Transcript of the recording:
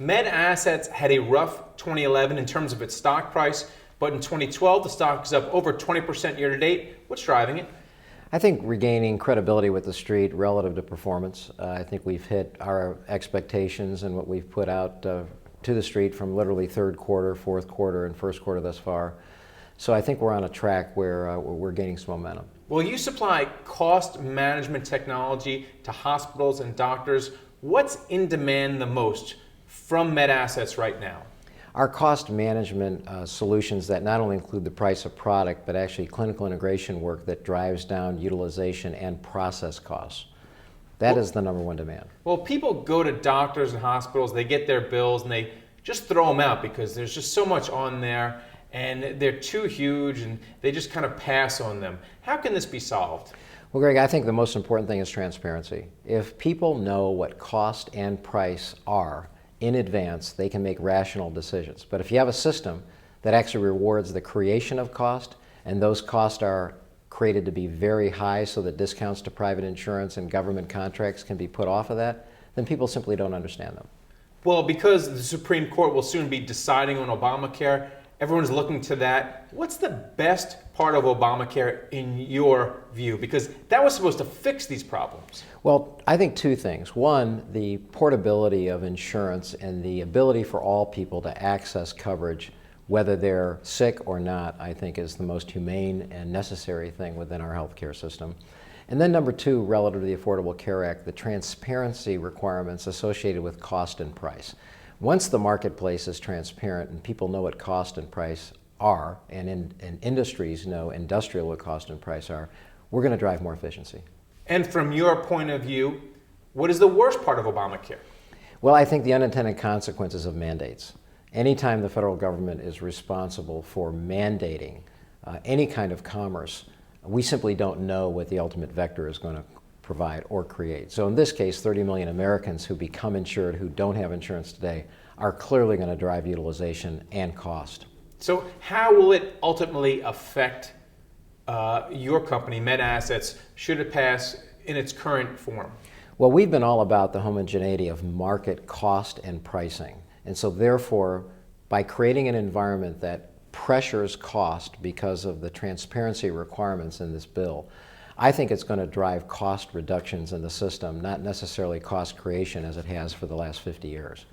MedAssets had a rough 2011 in terms of its stock price, but in 2012 the stock is up over 20% year to date. What's driving it? I think regaining credibility with the street relative to performance. I think we've hit our expectations and what we've put out to the street from literally third quarter, fourth quarter, and first quarter thus far. So I think we're on a track where we're gaining some momentum. Well, you supply cost management technology to hospitals and doctors. What's in demand the most from MedAssets right now? Our cost management solutions that not only include the price of product, but actually clinical integration work that drives down utilization and process costs. That is the number one demand. Well, people go to doctors and hospitals, they get their bills, and they just throw them out because there's just so much on there, and they're too huge, and they just kind of pass on them. How can this be solved? Well, Greg, I think the most important thing is transparency. If people know what cost and price are in advance, they can make rational decisions. But if you have a system that actually rewards the creation of cost, and those costs are created to be very high so that discounts to private insurance and government contracts can be put off of that, then people simply don't understand them. Well, because the Supreme Court will soon be deciding on Obamacare, everyone's looking to that. What's the best part of Obamacare in your view? Because that was supposed to fix these problems. Well, I think two things. One, the portability of insurance and the ability for all people to access coverage, whether they're sick or not, I think is the most humane and necessary thing within our healthcare system. And then number two, relative to the Affordable Care Act, the transparency requirements associated with cost and price. Once the marketplace is transparent and people know what cost and price are, and industries know industrial what cost and price are, we're going to drive more efficiency. And from your point of view, what is the worst part of Obamacare? Well, I think the unintended consequences of mandates. Anytime the federal government is responsible for mandating any kind of commerce, we simply don't know what the ultimate vector is going to provide or create. So in this case, 30 million Americans who become insured who don't have insurance today are clearly going to drive utilization and cost. So how will it ultimately affect your company, MedAssets, should it pass in its current form? Well, we've been all about the homogeneity of market cost and pricing. And so therefore, by creating an environment that pressures cost because of the transparency requirements in this bill, I think it's going to drive cost reductions in the system, not necessarily cost creation as it has for the last 50 years.